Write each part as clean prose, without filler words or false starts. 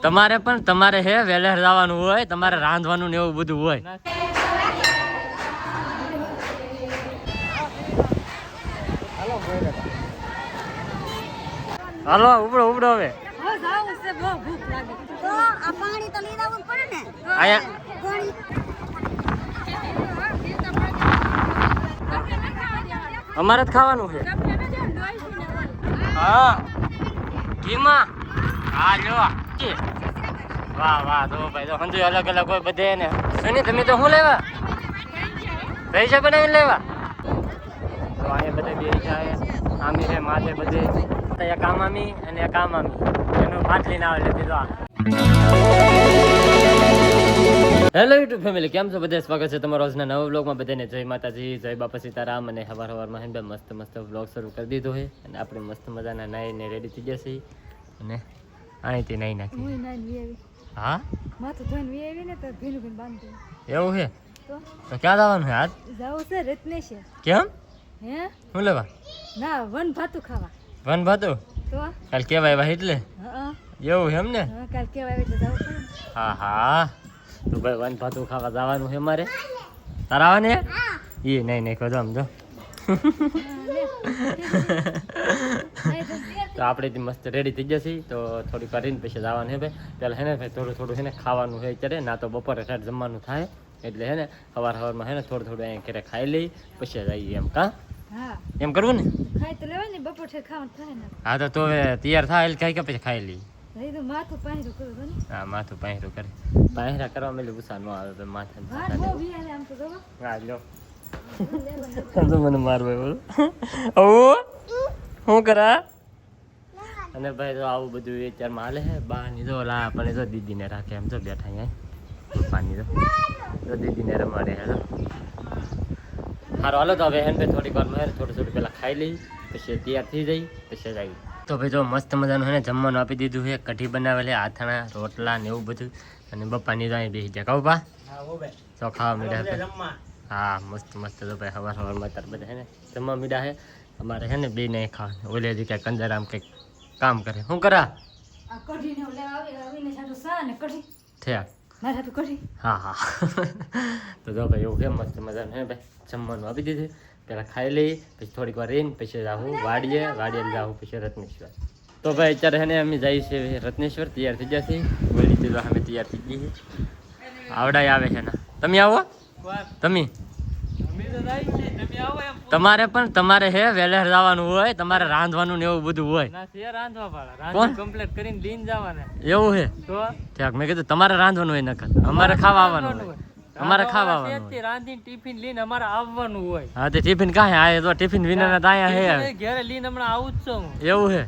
તમારે પણ તમારે હે વેલેર જવાનું હોય, તમારે રાંધવાનું ને એવું બધું હોય. હાલો ઉપડો ઉપડો હવે. અમારે જ ખાવાનું છે. હા ઘીમાં હા લો. વાહ વાહ તો ભાઈ તો સમજો અલગ અલગ હોય બધે ને. સુની તમે તો શું લેવા પૈસા બનાવીને લેવા? તો અહીંયા બધે બે જાય આમી છે માથે બધે એક આ મામી અને એક આ મામી એનું પાટલી ના આવે એટલે દીધો. હેલો યુટ્યુબ ફેમિલી, કેમ છો બધા? સ્વાગત છે તમારો આજના નવા વ્લોગમાં. બધાને જય માતાજી, જય બાપા સીતારામ. અને સવારમાં હેન મસ્ત મસ્ત વ્લોગ શરૂ કરી દીધો છે અને આપણે મસ્ત મજાના નાઈને રેડી થઈ જશે અને અહીંથી નાઈ નાખી. હા માથું ધોઈને વી આવી ને તો ભીનું ભીનું બાંધી. એવું છે તો ક્યાં જવાનું છે આજ? જાવું છે રત્નેશ. કેમ? હે શું લેવા? ના વન ભાતું ખાવા. વન ભાતું તો કાલ કેવાય ભાઈ એટલે એવું એમ ને? કાલ કેવાય એટલે જાવું પડે. હા હા તો ભાઈ વન ભાતું ખાવા જવાનું છે મારે. તારા આવવાને? એ નહીં નહીં કહો આમ જો. તો આપણે મસ્ત રેડી થઈ જશે તો થોડી કરીને પછી જવાનું છે ભાઈ. પહેલાં હે ને ભાઈ થોડું થોડું છે ને ખાવાનું છે અત્યારે, ના તો બપોરે સાઈડ જમવાનું થાય એટલે હે ને સવારમાં હે ને થોડું થોડું અહીંયા ઘરે ખાઈ લઈ પછી જઈએ એમ. કા એમ કરવું ને? ખાઈ તો લેવાય ને બપોર ખાવાનું થાય ને. હા તો હવે તૈયાર થાય એટલે ખાઈ કે પછી ખાઈ લઈ. માથું પાહેરું કરું. હા માથું પાહેરું કરે. પાહેરા કરવા મેં ગુસ્સા ન આવે માથે. હા લો મને મારવા બોલો શું કરા. અને ભાઈ તો આવું બધું વિચારમાં હાલે છે. બહારની જો લા પણ જો દીદીને રાખે એમ જો બેઠા અહીંયા પપ્પાની તો દીદીને રમાડે. હેલો સારું હાલો તો હવે હેન ભાઈ થોડીક વાર મારે થોડું થોડું પહેલાં ખાઈ લઈ પછી તૈયાર થઈ જઈ પછી જઈએ. તો ભાઈ જો મસ્ત મજાનું છે ને જમવાનું આપી દીધું છે. કઢી બનાવેલી, આથણા, રોટલા ને એવું બધું. અને બપ્પાની તો અહીં બેસી જાય. કહું બા તો ખાવા મીઠા. હા મસ્ત મસ્ત તો ભાઈ સવારમાં અત્યારે બધા છે ને જમવા મીઠા છે. અમારે છે ને બે નહીં ખાવાનું. ઓલે હજી ક્યાંક અંદર આમ કંઈક કામ કરે. શું કરા થયા? હા હા તો જો ભાઈ એવું કેમ મસ્ત મજાનું હે ભાઈ જમવાનું આપી દીધું. પહેલાં ખાઈ લઈ પછી થોડીક વાર રહીને પછી જાઉં વાડીએ જાઉં પછી રત્નેશ્વર. તો ભાઈ અત્યારે છે ને અમે જઈએ છીએ રત્નેશ્વર. તૈયાર થઈ જશે બોલી દીધો અમે તૈયાર થઈ જઈએ. આવડાય આવે છે ને. તમે આવો તમે તમારે પણ તમારે હે વેલેર જવાનું હોય, તમારે રાંધવાનું ને એવું બધું હોય. એવું છે ઠીક. મેં કીધું તમારે રાંધવાનું હોય નકર અમારે ખાવા આવવાનું હોય. અમારે ખાવા આવવાનું રાંધીને ટિફિન લઈને અમારે આવવાનું હોય. હા તે ટિફિન કાંઈ આ તો ટિફિન વિના ત્યાં હે ઘરે લઈને હમણાં આવું જ છું. એવું છે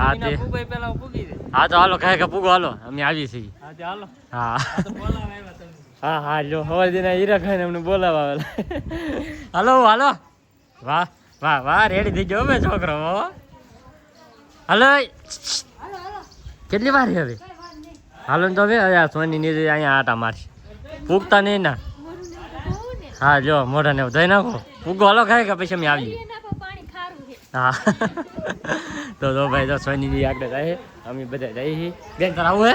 હા તે પેલા પૂગી દે. હા તો હાલો કાંઈ પૂગો હાલો અમે આવી છીએ. હાલો હા હા હા જો હવે દિના હીરા ખાઈને અમને બોલાવા. હાલો હાલો વાહ વાહ વાહ રેડી થઈ ગયો મેં છોકરો. હાલો કેટલી વાર હવે હાલો ને તો હવે સોની ની અહીંયા આટા મારશે. પૂગતા નહીં ના. હા જો મોઢા ને ધોઈ નાખો. પૂગો હાલો ખાય કે પછી અમે આવીએ. હા તો ભાઈ તો સોની આગળ જાય અમે બધા જઈએ છીએ. બેન તાર આવું હે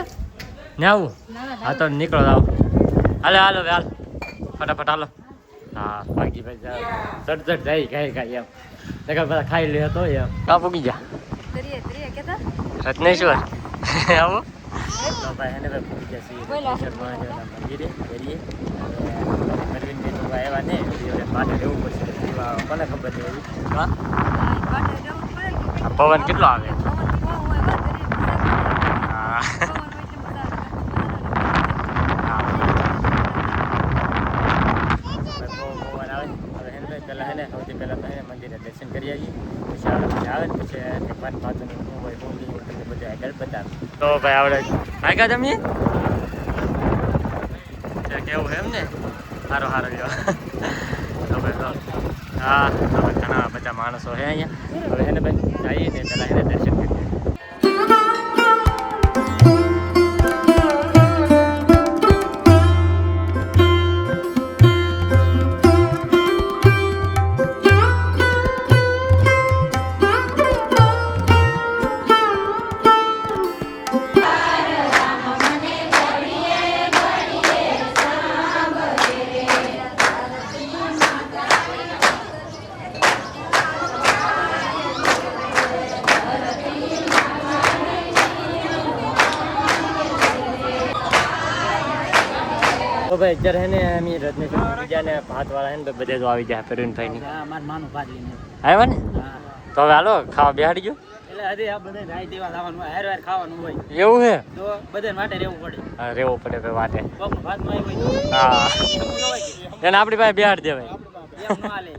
ને આવું? હા તો નીકળો આવો. હાલે હાલો હાલ ફટાફટ હાલો. હા બાકી ભાઈ ચટ જાય ખાઈ ખાઈ એમ બધા ખાઈ લે તો એમ કા પૂગી જા રત્નેશ્વર આવો. તો ભાઈ એને ભાઈ પૂગી જશે રત્નેશ્વરમાં મંદિરે કરીએ. એવા ને પાટે રહેવું પડશે. કોને ખબર છે પવન કેટલો આવે. હા પહેલાં હે ને સૌથી પહેલાં તો મંદિરે દર્શન કરી આવીએ પછી આવે ને પછી વન ભાતું શું હોય શું નહીં તમને બધું આગળ બતાવે. તો ભાઈ આવડે ભાગ્યા તમે કેવું એમ ને સારો સારો લ્યો. તો ભાઈ હા તો ભાઈ ઘણા બધા માણસો છે અહીંયા. હવે એને ભાઈ જઈએ ને પહેલાં એને દર્શન કરીએ. તો ભાઈ અત્યારે હે ને અમે રજની બીજાને ભાતવાળા હે ને બધે તો આવી જાય પ્રવીણભાઈ ની મારું માનું ભાત લઈને આવ્યા ને તો હવે હાલો ખાવા બેહાડી ગયો એટલે હજી આ બધા રાઈ દેવા લાવવાનું હોય હેર ખાવાનું હોય એવું છે તો બધા માટે રહેવું પડે હા રહેવું પડે ભાઈ વાટે કોકનું ભાતમાં આવ્યું હોય હા એવું ન હોય કે એને આપણી પાસે બેહાડી દેવાય એમ ન હાલે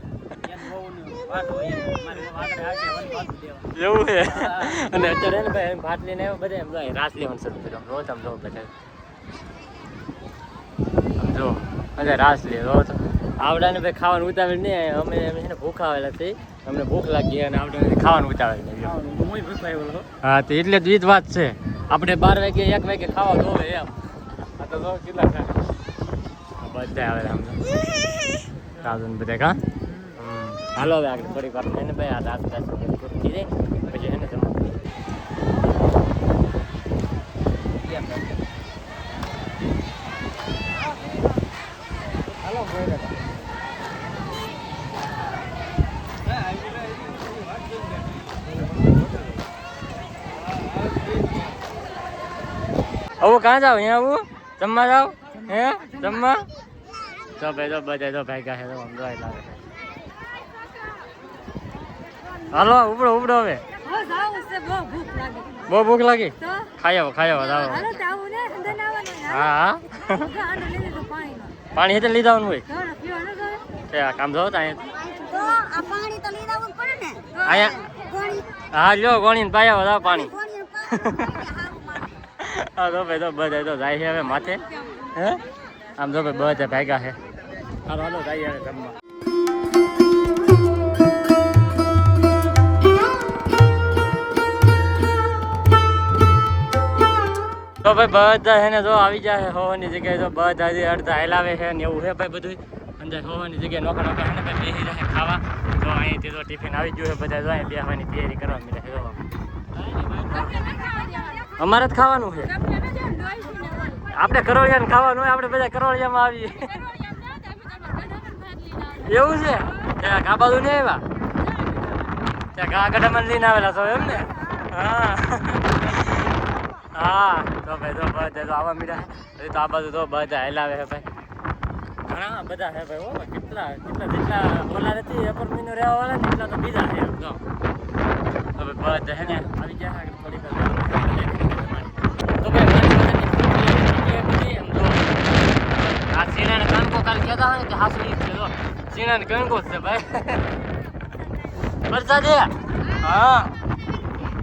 એમ બહુનું ભાત હોય મારે આગળ આવશે વળી ભાત દેવા એવું છે અને અત્યારે ને ભાઈ ભાત લઈને આવ્યો બધા એમ જો રાસ લેવાનું શરૂ કર્યો રો તમે જો બધા આમ જો બધા રાસ લે રો તો આવડાને ભાઈ ખાવાનું ઉતાવળ નહીં અમે છે ને ભૂખ આવેલા છે અમને ભૂખ લાગી અને આવડાને ખાવાનું ઉતાવળ નહીં હું ભૂખ આવ્યો હા તો એટલે જ ઈ જ વાત છે આપણે 12 વાગે 1 વાગે ખાવા જોવે એમ આ તો જો કેટલા ખાય બધા આવેલા આમ રાજન બધા કા હાલો હવે આગળ થોડીક વાર થઈને ભાઈ આ રાત પૂરી થઈ જાય પછી એને જમવા હાલો ભાઈ આવું કાં જાવ અહીંયા આવું જમવા જાવ હે જમવા તો ભાઈ તો બધા તો ભાઈ ગાહે તો સમજાય લાગે હાલો ઉપડો ઉપડો હવે બહુ ભૂખ લાગી ખાઈ આવો જાવ હા હા પાણી હેઠળ લઈ જવાનું હોય કે કામ જો અહીંયા હા લ્યો ગોણીને પાઈ આવો જાવ પાણી હા તો ભાઈ તો બધા તો જાય છે હવે માથે હે આમ તો ભાઈ બધા ભાગ્યા છે હાલો હાલો જાય હવે જમવા તો ભાઈ બધા છે ને જો આવી જાય હોવાની જગ્યાએ તો બધા અડધા હલાવે છે ને એવું છે ભાઈ બધું અંદર હોવાની જગ્યાએ નોખા નોખા છે ને ભાઈ બેસી જાય ખાવા તો અહીંથી તો ટિફિન આવી ગયું છે બધા જો અહીં બેસવાની તૈયારી કરવા મળે છે અમારે જ ખાવાનું છે આપણે કરોળિયાને ખાવાનું હોય આપણે બધા કરોળિયામાં આવીએ એવું છે ત્યાં આ બાજુ નહીં આવ્યા ત્યાં ગા ગઢામાં લઈને આવેલા છો એમ ને હા હા તો ભાઈ તો બધા તો આવવા મળ્યા છે તો આ બાજુ તો બધા હેલાવે છે ભાઈ ઘણા બધા છે ભાઈ હો કેટલા જેટલા ઓલા નથી એપાર્ટમેન્ટનો રહેવા વાળા ને એટલા તો બીજા છે એમ તો હવે બધા છે ને આવી ગયા થોડીક તો ભાઈ એમ તો આ સીણાને કણકો કાલ કહેતા હોય ને કે હાસુડી છે તો સીણાને કણકો છે ભાઈ વરસાદ હા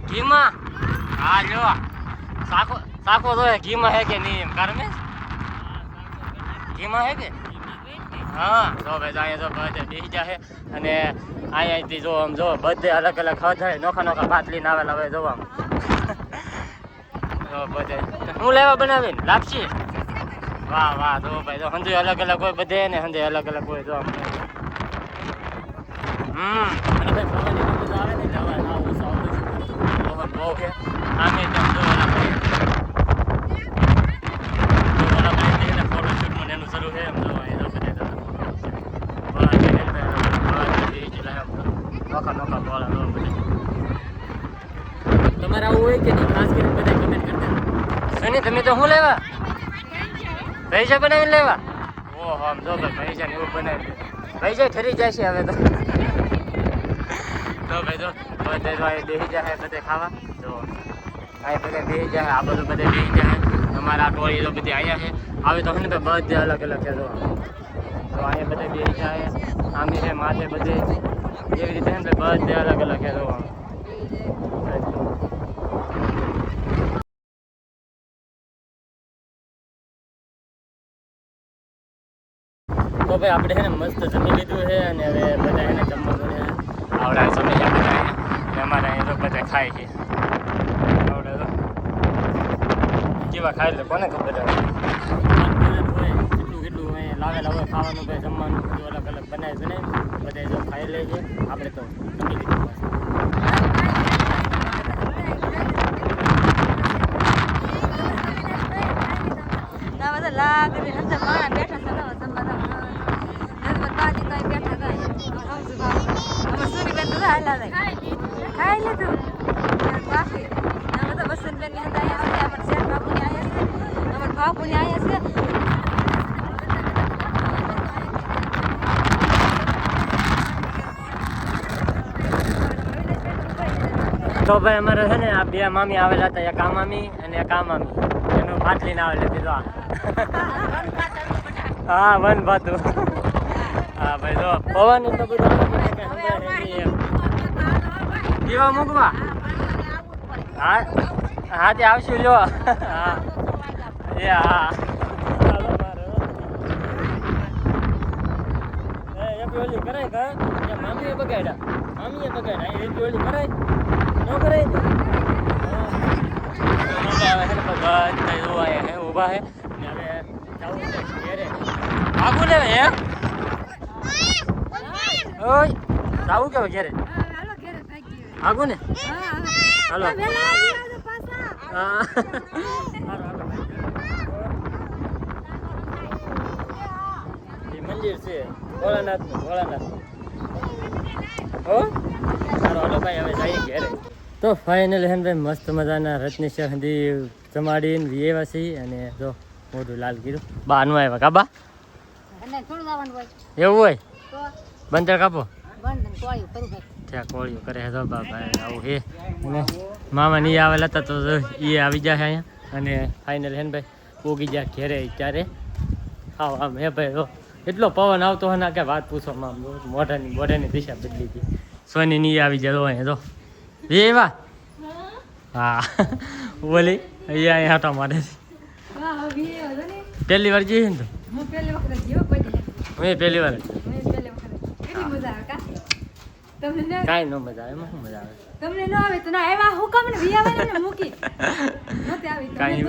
ઘીમાં હા જો સાકો તો ઘીમાં હે કે નહીં એમ કારણ ઘીમાં હે કે હા તો ભાઈ અહીંયા તો બધે બેસી જાય અને અહીંયાથી જો આમ જો બધે અલગ અલગ ખાધા નોખા નોખા ભાત લઈને આવેલા હોય જોવા તો બધે હું લેવા બનાવીને લાપસી વાહ વાહ તો ભાઈ તો હંધે અલગ અલગ હોય બધે ને હંધે અલગ અલગ હોય જો અને ભાઈ ભવાની બધું આવે ને જવા આવું સાવ પવન બહુ છે આમે તો ફોટોશૂટનું એનું શરૂ છે એમ તો નોખા બોલા તમારે આવું હોય કે નહીં ખાસ કરીને બધા કમેન્ટ કરતા સની તમે તો શું લેવા પૈસા બનાવીને લેવા ઓહો આમ જો ભાઈ પૈસા ને એવું બનાવી પૈસા ઠરી જાય છે હવે તો ભાઈ તો બધે બેસી જાય બધે ખાવા તો અહીં બધે બેસી જાય આ બધું બધે બેસી જાય અમારા ટોળી તો બધી અહીંયા છે આવે તો ને ભાઈ બધે અલગ અલગ છે તો અહીંયા બધે બેસી જાય આમી છે માથે બધે એવી રીતે ને બધે અલગ અલગ છે તો ભાઈ આપણે છે ને મસ્ત જમી લીધું છે અને હવે બધા એને જમવાનું છે આવડા સમય બધા અમારે અહીંયા તો બધા ખાય છે આવડે તો કેવા ખાય એટલે કોને ખબર હોય કેટલું હોય લાવેલા હોય ખાવાનું ભાઈ જમવાનું બધું અલગ અલગ બનાવી બધા જો ખાઈ લે છે આપણે તો જમી લીધું ખાઈ લીધું બાકી બધા વસંતબેન બાપુની આવ્યા છે તો ભાઈ અમારે છે ને આ બે મામી આવેલા હતા, એક આ મામી અને એક આ મામી, એનું ભાત લઈને આવેલા દીધો હા વન ભાતું હા ભાઈ જો પવન એટલો બધો દીવા મૂકવા હા હા તે આવશું લ્યો હા એ હા ઓલી કરાય કા મામીએ બગાડ્યા એ ઓલી કરાય ન કરાય ઉભા હે હવે આગુ ને હે ઓય જાવું કેવું ઘેરે આગુ ને હાલો હા મંદિર છે ભોળાનાથ હો સારો હાલો ભાઈ હવે જઈએ ઘેરે તો ફાઇનલી હે ભાઈ મસ્ત મજાના રત્ની શહદી જમાડીને વિયેવાસી અને જો મોઢું લાલ કર્યું બાનું આવ્યા કાબા એવું હોય બંદર કાપો ત્યાં કોળિયું કરે તો બાબા આવું હે અને મામા ની આવેલા હતા તો એ આવી જાય અહીંયા અને ફાઇનલ હે ને ભાઈ ઉગી જાય ઘેરે ત્યારે આમ હે ભાઈ એટલો પવન આવતો હોય ને કે વાત પૂછો મામ મોઢાની દિશા બદલી હતી સોની ની આવી જાય અહીંયા તો એવા હા બોલી અહીંયા હાટા મારે પહેલી વાર જઈએ ને તો મેં પહેલી વાર કાંઈ ન મજા આવે એમાં શું મજા આવે તમને ન આવે તો ના એવા હુકમ ને વિયાવે ને મૂકી નતે આવી કાંઈ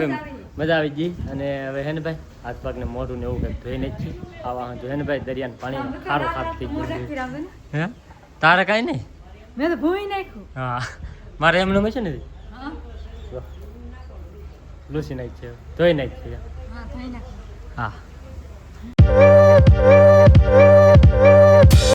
મજા આવી ગઈ અને હવે હે ને ભાઈ હાથ પગને મોઢું ને એવું કંઈક ધોઈને જ છે આવા તો હે ને ભાઈ દરિયાનું પાણી ખારું ખારું થઈ ગયું હે તારે કાંઈ નહીં મેં તો ભૂઈ નાખ્યું હા મારે એમનું છે ને હા લૂસી નાખ છે ધોઈ નાખ છે હા થઈ નાખ્યું હા